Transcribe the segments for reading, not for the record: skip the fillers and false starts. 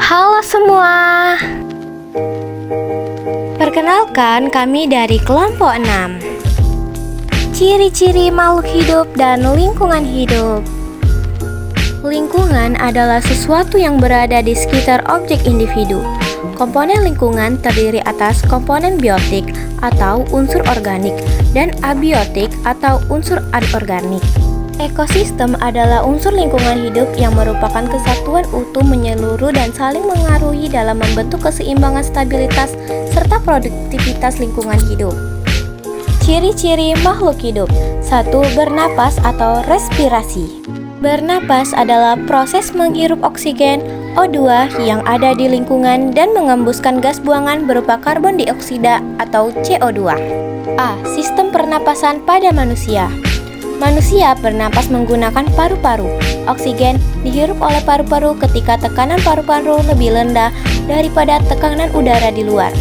Halo semua. Perkenalkan, kami dari kelompok 6. Ciri-ciri makhluk hidup dan lingkungan hidup. Lingkungan adalah sesuatu yang berada di sekitar objek individu. Komponen lingkungan terdiri atas komponen biotik atau unsur organik dan abiotik atau unsur anorganik. Ekosistem adalah unsur lingkungan hidup yang merupakan kesatuan utuh menyeluruh dan saling mengaruhi dalam membentuk keseimbangan stabilitas serta produktivitas lingkungan hidup. Ciri-ciri makhluk hidup. 1. Bernapas atau respirasi. Bernapas adalah proses menghirup oksigen O2 yang ada di lingkungan dan mengembuskan gas buangan berupa karbon dioksida atau CO2. A. Sistem pernapasan pada manusia. Manusia bernapas menggunakan paru-paru. Oksigen dihirup oleh paru-paru ketika tekanan paru-paru lebih rendah daripada tekanan udara di luar.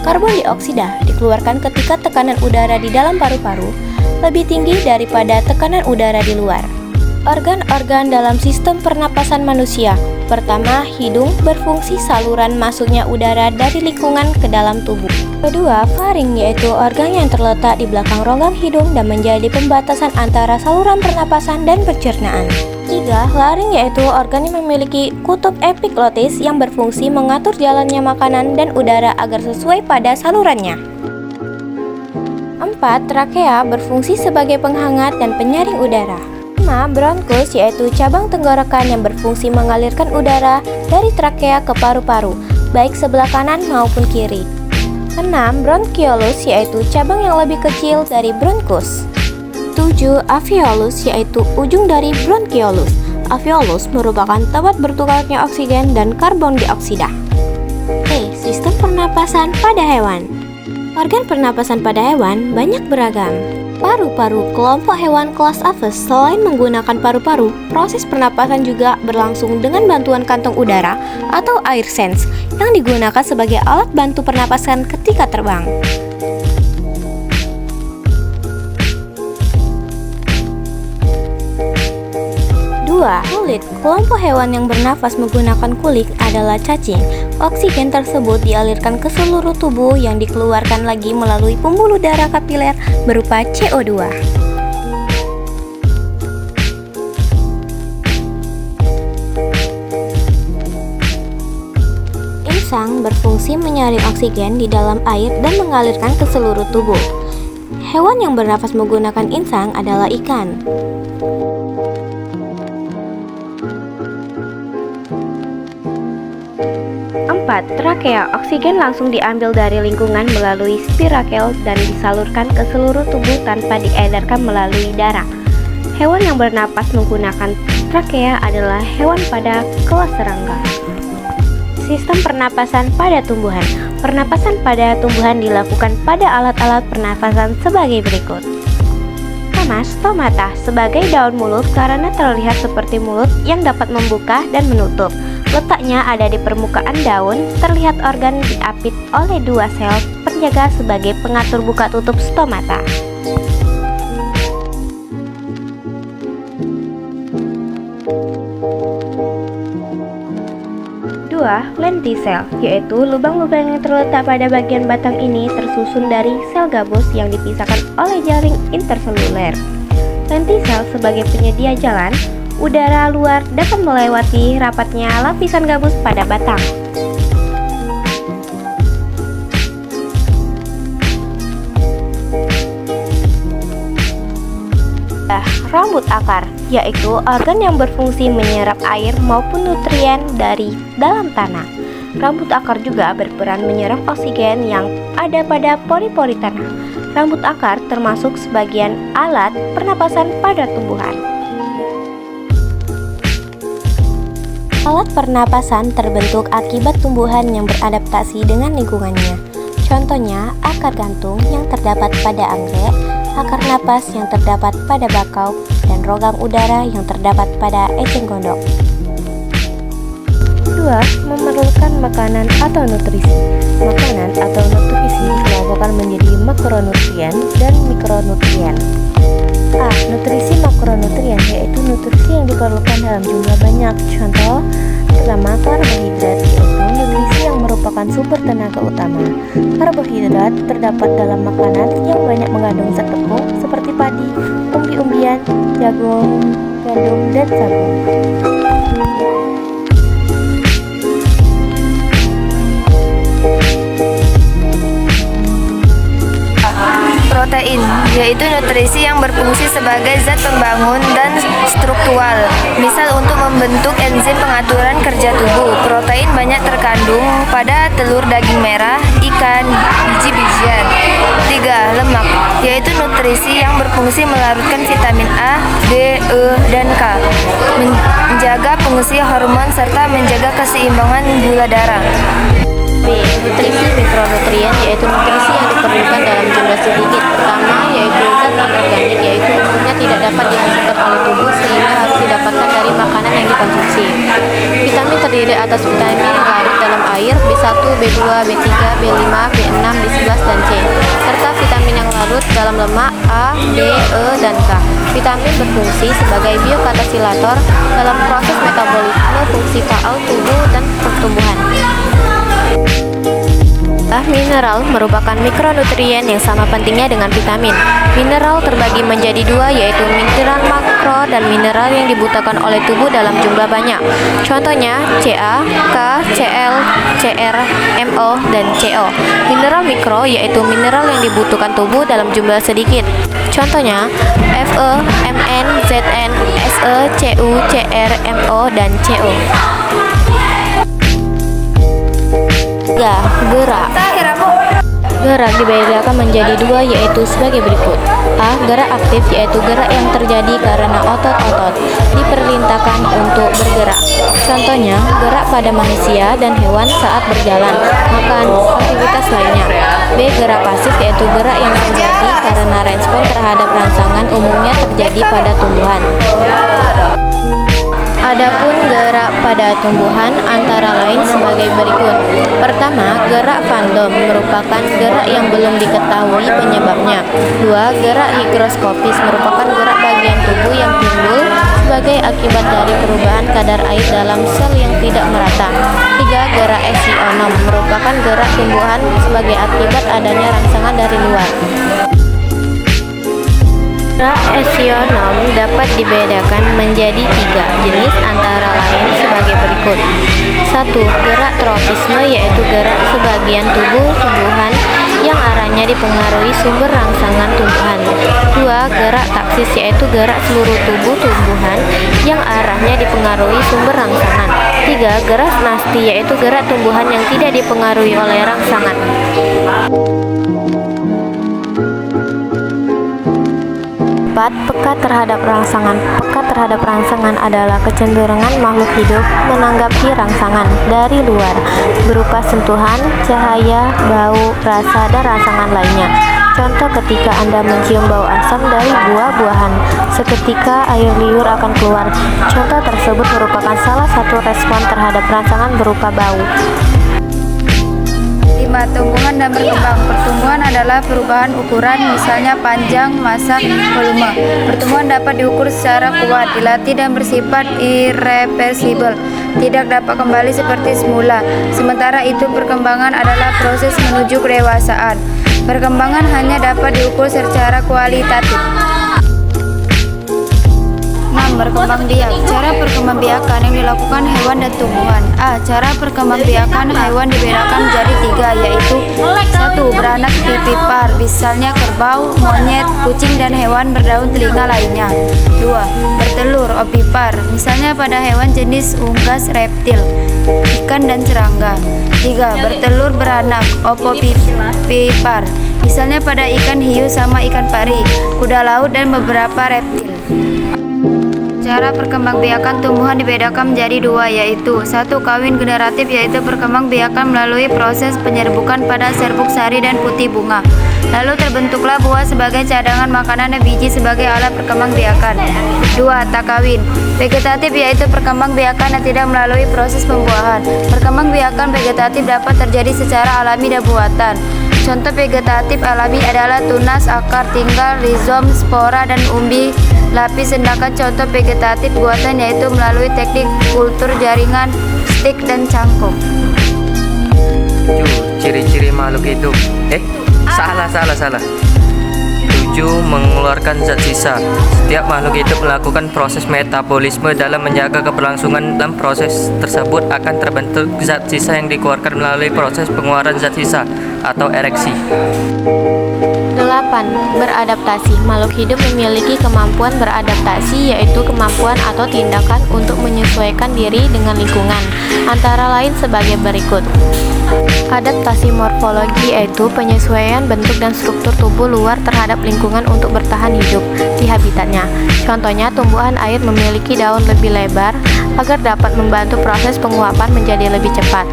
Karbon dioksida dikeluarkan ketika tekanan udara di dalam paru-paru lebih tinggi daripada tekanan udara di luar. Organ-organ dalam sistem pernapasan manusia. Pertama, hidung berfungsi saluran masuknya udara dari lingkungan ke dalam tubuh. Kedua, faring yaitu organ yang terletak di belakang rongga hidung dan menjadi pembatasan antara saluran pernapasan dan pencernaan. Tiga, laring yaitu organ yang memiliki kutub epiglotis yang berfungsi mengatur jalannya makanan dan udara agar sesuai pada salurannya. 4. Trakea berfungsi sebagai penghangat dan penyaring udara. 5. Bronkus yaitu cabang tenggorokan yang berfungsi mengalirkan udara dari trakea ke paru-paru, baik sebelah kanan maupun kiri. 6. Bronchiolus yaitu cabang yang lebih kecil dari bronkus. 7. Alveolus yaitu ujung dari bronchiolus. Alveolus merupakan tempat bertukarnya oksigen dan karbon dioksida. Sistem pernapasan pada hewan. Organ pernapasan pada hewan banyak beragam. Paru-paru. Kelompok hewan kelas Aves selain menggunakan paru-paru, proses pernapasan juga berlangsung dengan bantuan kantong udara atau air sacs yang digunakan sebagai alat bantu pernapasan ketika terbang. 2. Kulit. Kelompok hewan yang bernafas menggunakan kulit adalah cacing. Oksigen tersebut dialirkan ke seluruh tubuh yang dikeluarkan lagi melalui pembuluh darah kapiler berupa CO2. Insang berfungsi menyaring oksigen di dalam air dan mengalirkan ke seluruh tubuh. Hewan yang bernafas menggunakan insang adalah ikan. 4. Trakea. Oksigen langsung diambil dari lingkungan melalui spirakel dan disalurkan ke seluruh tubuh tanpa diedarkan melalui darah. Hewan yang bernapas menggunakan trakea adalah hewan pada kelas serangga. Sistem pernapasan pada tumbuhan. Pernapasan pada tumbuhan dilakukan pada alat-alat pernapasan sebagai berikut. Pertama, stomata sebagai daun mulut karena terlihat seperti mulut yang dapat membuka dan menutup. Letaknya ada di permukaan daun, terlihat organ diapit oleh 2 sel penjaga sebagai pengatur buka tutup stomata. Lentisel, yaitu lubang-lubang yang terletak pada bagian batang ini tersusun dari sel gabus yang dipisahkan oleh jaring interseluler. Lentisel sebagai penyedia jalan udara luar dapat melewati rapatnya lapisan gabus pada batang. Rambut akar, yaitu organ yang berfungsi menyerap air maupun nutrien dari dalam tanah. Rambut akar juga berperan menyerap oksigen yang ada pada pori-pori tanah. Rambut akar termasuk sebagian alat pernapasan pada tumbuhan. Alat pernapasan terbentuk akibat tumbuhan yang beradaptasi dengan lingkungannya. Contohnya, akar gantung yang terdapat pada anggrek, akar napas yang terdapat pada bakau, dan rongga udara yang terdapat pada eceng gondok. 2. Memerlukan makanan atau nutrisi. Makanan atau nutrisi dikelompokkan menjadi makronutrien dan mikronutrien. A. Nutrisi makronutrien yaitu nutrisi yang diperlukan dalam jumlah banyak. Contoh, pertama, karbohidrat, yaitu nutrisi yang merupakan sumber tenaga utama. Karbohidrat terdapat dalam makanan yang banyak mengandung zat tepung seperti padi, umbi-umbian, jagung, gandum, dan sagu. Protein, yaitu nutrisi yang berfungsi sebagai zat pembangun dan struktural, misal untuk membentuk enzim pengaturan kerja tubuh. Protein banyak terkandung pada telur, daging merah, ikan, biji-bijian. 3. Lemak, yaitu nutrisi yang berfungsi melarutkan vitamin A, D, E, dan K, menjaga fungsi hormon serta menjaga keseimbangan gula darah. B. Nutrisi mikronutrien, yaitu nutrisi yang diperlukan dalam jumlah sedikit. Pertama, yaitu zat non-organik, yaitu umumnya tidak dapat dihasilkan oleh tubuh sehingga harus didapatkan dari makanan yang dikonsumsi. Vitamin terdiri atas vitamin yang larut dalam air, B1, B2, B3, B5, B6, B11, dan C, serta vitamin yang larut dalam lemak A, D, E, dan K. Vitamin berfungsi sebagai biokatalisator dalam proses metabolisme, fungsi faal tubuh, dan pertumbuhan. Mineral merupakan mikronutrien yang sama pentingnya dengan vitamin. Mineral terbagi menjadi dua, yaitu mineral makro dan mineral yang dibutuhkan oleh tubuh dalam jumlah banyak. Contohnya Ca, K, Cl, Cr, Mo, dan Co. Mineral mikro yaitu mineral yang dibutuhkan tubuh dalam jumlah sedikit. Contohnya Fe, Mn, Zn, Se, Cu, Cr, Mo, dan Co. 3. Gerak. Gerak dibedakan menjadi dua, yaitu sebagai berikut. A. Gerak aktif, yaitu gerak yang terjadi karena otot-otot diperintahkan untuk bergerak. Contohnya, gerak pada manusia dan hewan saat berjalan, makan, aktivitas lainnya. B. Gerak pasif, yaitu gerak yang terjadi karena respon terhadap rangsangan, umumnya terjadi pada tumbuhan. Adapun gerak pada tumbuhan antara lain sebagai berikut. Pertama, gerak fandom merupakan gerak yang belum diketahui penyebabnya. 2. Gerak higroskopis merupakan gerak bagian tubuh yang timbul sebagai akibat dari perubahan kadar air dalam sel yang tidak merata. 3. Gerak esionom merupakan gerak tumbuhan sebagai akibat adanya rangsangan dari luar. Gerak esionom dapat dibedakan menjadi 3 jenis antara lain sebagai berikut. 1. Gerak tropisme, yaitu gerak sebagian tubuh tumbuhan yang arahnya dipengaruhi sumber rangsangan tumbuhan. 2. Gerak taksis, yaitu gerak seluruh tubuh tumbuhan yang arahnya dipengaruhi sumber rangsangan. 3. Gerak nasti, yaitu gerak tumbuhan yang tidak dipengaruhi oleh rangsangan. 4. Peka terhadap rangsangan. Peka terhadap rangsangan adalah kecenderungan makhluk hidup menanggapi rangsangan dari luar berupa sentuhan, cahaya, bau, rasa, dan rangsangan lainnya. Contoh, ketika Anda mencium bau asam dari buah-buahan, seketika air liur akan keluar. Contoh tersebut merupakan salah satu respon terhadap rangsangan berupa bau. 5. Tumbuhan dan berkembang. Pertumbuhan adalah perubahan ukuran, misalnya panjang, massa, volume. Pertumbuhan dapat diukur secara kuat, dilatih, dan bersifat irreversibel, tidak dapat kembali seperti semula. Sementara itu, perkembangan adalah proses menuju kedewasaan. Perkembangan hanya dapat diukur secara kualitatif. 6. Berkembangbiak. Cara perkembangbiakan yang dilakukan hewan dan tumbuhan. A. Cara perkembangbiakan hewan dibedakan menjadi 3, yaitu 1. Beranak vivipar, misalnya kerbau, monyet, kucing, dan hewan berdaun telinga lainnya. 2. Bertelur ovipar, misalnya pada hewan jenis unggas, reptil, ikan, dan serangga. 3. Bertelur beranak ovovivipar, misalnya pada ikan hiu sama ikan pari, kuda laut, dan beberapa reptil. Cara perkembangbiakan tumbuhan dibedakan menjadi 2, yaitu 1. Kawin generatif, yaitu perkembangbiakan melalui proses penyerbukan pada serbuk sari dan putih bunga. Lalu terbentuklah buah sebagai cadangan makanan dan biji sebagai alat perkembangbiakan. 2. Tak kawin vegetatif, yaitu perkembangbiakan yang tidak melalui proses pembuahan. Perkembangbiakan vegetatif dapat terjadi secara alami dan buatan. Contoh vegetatif alami adalah tunas, akar tinggal, rizom, spora, dan umbi lapis. Sedangkan contoh vegetatif buatan yaitu melalui teknik kultur jaringan, abiotik, dan cangkok. 7. Ciri-ciri makhluk hidup. Salah. 7. Mengeluarkan zat sisa. Setiap makhluk hidup melakukan proses metabolisme. Dalam menjaga keberlangsungan dalam proses tersebut akan terbentuk zat sisa yang dikeluarkan melalui proses pengeluaran zat sisa atau ereksi. 8. Beradaptasi. Makhluk hidup memiliki kemampuan beradaptasi, yaitu kemampuan atau tindakan untuk menyesuaikan diri dengan lingkungan, antara lain sebagai berikut. Adaptasi morfologi, yaitu penyesuaian bentuk dan struktur tubuh luar terhadap lingkungan untuk bertahan hidup di habitatnya. Contohnya, tumbuhan air memiliki daun lebih lebar agar dapat membantu proses penguapan menjadi lebih cepat.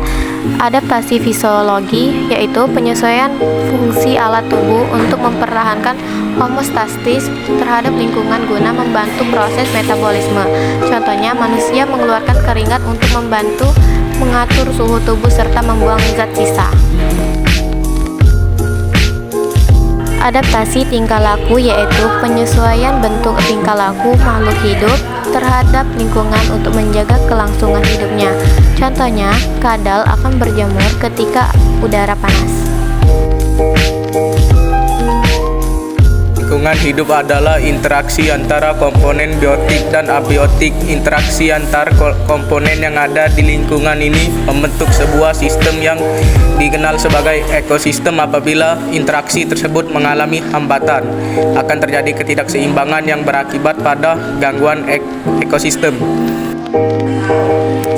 Adaptasi fisiologi, yaitu penyesuaian fungsi alat tubuh untuk mempertahankan homeostasis terhadap lingkungan guna membantu proses metabolisme. Contohnya, manusia mengeluarkan keringat untuk membantu mengatur suhu tubuh serta membuang zat sisa. Adaptasi tingkah laku, yaitu penyesuaian bentuk tingkah laku makhluk hidup terhadap lingkungan untuk menjaga kelangsungan hidupnya. Contohnya, kadal akan berjemur ketika udara panas. Lingkungan hidup adalah interaksi antara komponen biotik dan abiotik. Interaksi antar komponen yang ada di lingkungan ini membentuk sebuah sistem yang dikenal sebagai ekosistem. Apabila interaksi tersebut mengalami hambatan, akan terjadi ketidakseimbangan yang berakibat pada gangguan ekosistem.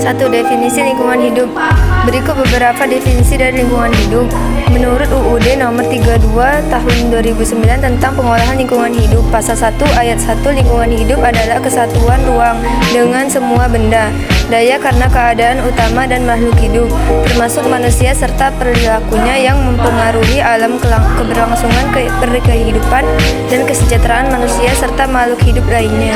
1. Definisi lingkungan hidup. Berikut beberapa definisi dari lingkungan hidup. Menurut UUD nomor 32 tahun 2009 tentang pengolahan lingkungan hidup, pasal 1 ayat 1, lingkungan hidup adalah kesatuan ruang dengan semua benda, daya karena keadaan utama dan makhluk hidup, termasuk manusia serta perilakunya yang mempengaruhi alam keberlangsungan kehidupan dan kesejahteraan manusia serta makhluk hidup lainnya.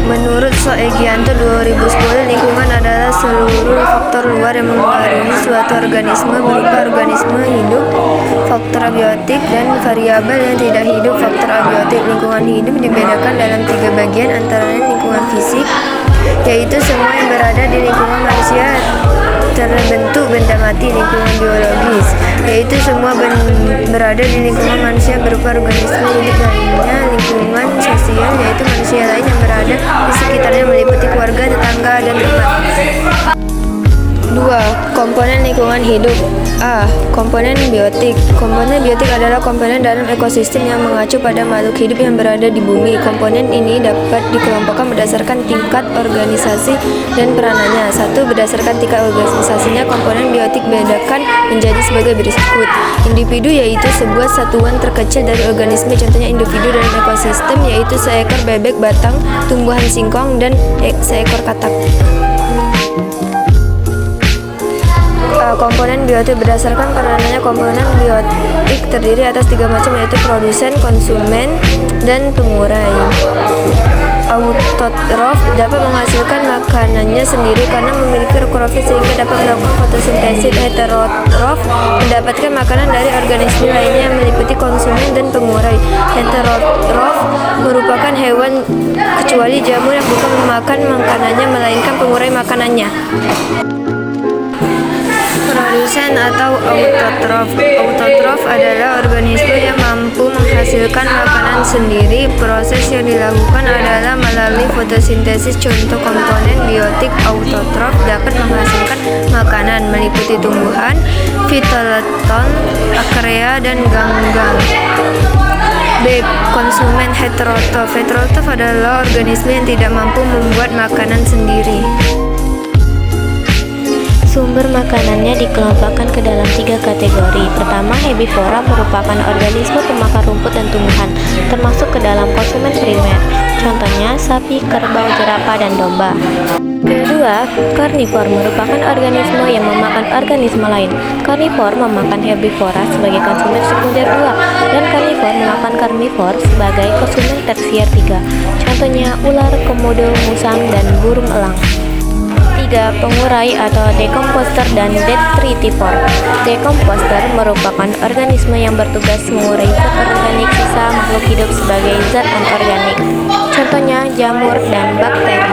Menurut Soegianto 2010, lingkungan adalah seluruh faktor luar yang mempengaruhi suatu organisme berupa organisme hidup, faktor abiotik, dan variabel yang tidak hidup, faktor abiotik. Lingkungan hidup dibedakan dalam 3 bagian, antara lain lingkungan fisik, yaitu semua yang berada di lingkungan manusia terbentuk benda mati. Lingkungan biologis, yaitu semua berada di lingkungan manusia berupa organisme hidup lainnya. Lingkungan sosial, yaitu manusia lain yang berada di sekitarnya meliputi keluarga, tetangga, dan teman. 2. Komponen lingkungan hidup. A. Komponen biotik. Komponen biotik adalah komponen dalam ekosistem yang mengacu pada makhluk hidup yang berada di bumi. Komponen ini dapat dikelompokkan berdasarkan tingkat organisasi dan peranannya. 1. Berdasarkan tingkat organisasinya, komponen biotik bedakan menjadi sebagai berikut. Individu, yaitu sebuah satuan terkecil dari organisme, contohnya individu dalam ekosistem, yaitu seekor bebek, batang tumbuhan singkong, dan seekor katak. Komponen biotik berdasarkan peranannya, komponen biotik terdiri atas 3 macam, yaitu produsen, konsumen, dan pengurai. Autotrof dapat menghasilkan makanannya sendiri karena memiliki klorofil sehingga dapat melakukan fotosintesis. Heterotrof mendapatkan makanan dari organisme lainnya yang meliputi konsumen dan pengurai. Heterotrof merupakan hewan kecuali jamur yang bukan memakan makanannya melainkan pengurai makanannya. Produsen atau autotrof. Autotrof adalah organisme yang mampu menghasilkan makanan sendiri. Proses yang dilakukan adalah melalui fotosintesis. Contoh komponen biotik autotrof dapat menghasilkan makanan meliputi tumbuhan, fitoplankton, archaea, dan ganggang. B. Konsumen heterotrof. Heterotrof adalah organisme yang tidak mampu membuat makanan sendiri. Sumber makanannya dikelompokkan ke dalam 3 kategori. Pertama, herbivora merupakan organisme pemakan rumput dan tumbuhan, termasuk ke dalam konsumen primer. Contohnya sapi, kerbau, jerapah, dan domba. Kedua, karnivor merupakan organisme yang memakan organisme lain. Karnivor memakan herbivora sebagai konsumen sekunder 2, dan karnivor memakan karnivor sebagai konsumen tersier 3. Contohnya ular, komodo, musang, dan burung elang. Ketiga, pengurai atau decomposter dan detritivor. Decomposter merupakan organisme yang bertugas mengurai zat organik sisa makhluk hidup sebagai zat anorganik. Contohnya jamur dan bakteri.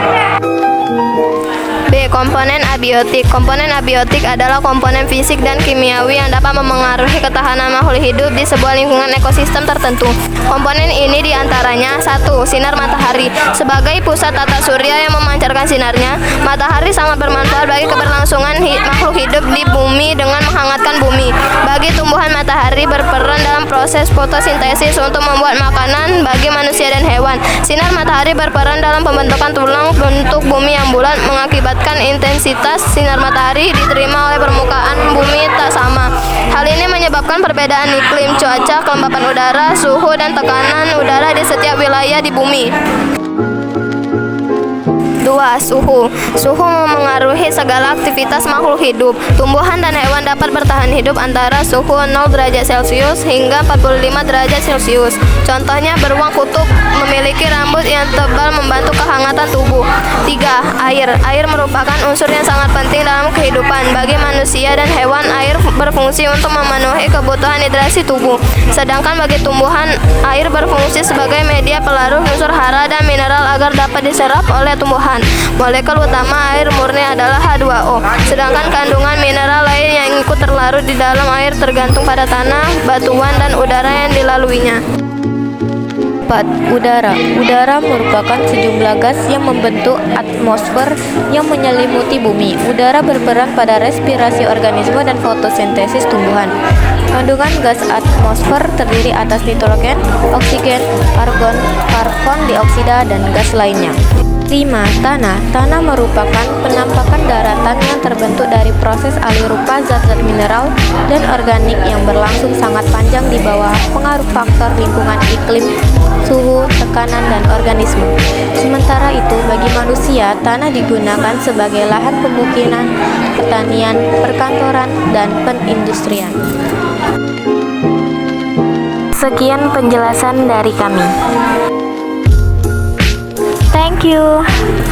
B. Komponen abiotik. Komponen abiotik adalah komponen fisik dan kimiawi yang dapat memengaruhi ketahanan makhluk hidup di sebuah lingkungan ekosistem tertentu. Komponen ini diantaranya: 1. Sinar matahari. Sebagai pusat tata surya yang memancarkan sinarnya, matahari sangat bermanfaat bagi keberlangsungan makhluk hidup di bumi dengan menghangatkan bumi. Bagi tumbuhan, matahari berperan dalam proses fotosintesis untuk membuat makanan bagi manusia dan hewan. Sinar matahari berperan dalam pembentukan tulang bentuk bumi yang bulat, mengakibatkan intensitas sinar matahari diterima oleh permukaan bumi tak sama. Hal ini menyebabkan perbedaan iklim, cuaca, kelembapan udara, suhu, dan tekanan udara di setiap wilayah di bumi. 2. Suhu. Suhu memengaruhi segala aktivitas makhluk hidup. Tumbuhan dan hewan dapat bertahan hidup antara suhu 0 derajat Celcius hingga 45 derajat Celcius. Contohnya, beruang kutub memiliki rambut yang tebal membantu kehangatan tubuh. 3. Air. Air merupakan unsur yang sangat penting dalam kehidupan. Bagi manusia dan hewan, air berfungsi untuk memenuhi kebutuhan hidrasi tubuh. Sedangkan bagi tumbuhan, air berfungsi sebagai media pelarut unsur hara dan mineral agar dapat diserap oleh tumbuhan. Molekul utama air murni adalah H2O, sedangkan kandungan mineral lain yang ikut terlarut di dalam air tergantung pada tanah, batuan, dan udara yang dilaluinya. 4. Udara. Udara merupakan sejumlah gas yang membentuk atmosfer yang menyelimuti bumi. Udara berperan pada respirasi organisme dan fotosintesis tumbuhan. Kandungan gas atmosfer terdiri atas nitrogen, oksigen, argon, karbon dioksida, dan gas lainnya. 5. Tanah. Tanah merupakan penampakan daratan yang terbentuk dari proses alir rupa zat-zat mineral dan organik yang berlangsung sangat panjang di bawah pengaruh faktor lingkungan iklim, suhu, tekanan, dan organisme. Sementara itu, bagi manusia, tanah digunakan sebagai lahan pemukiman, pertanian, perkantoran, dan penindustrian. Sekian penjelasan dari kami. Thank you.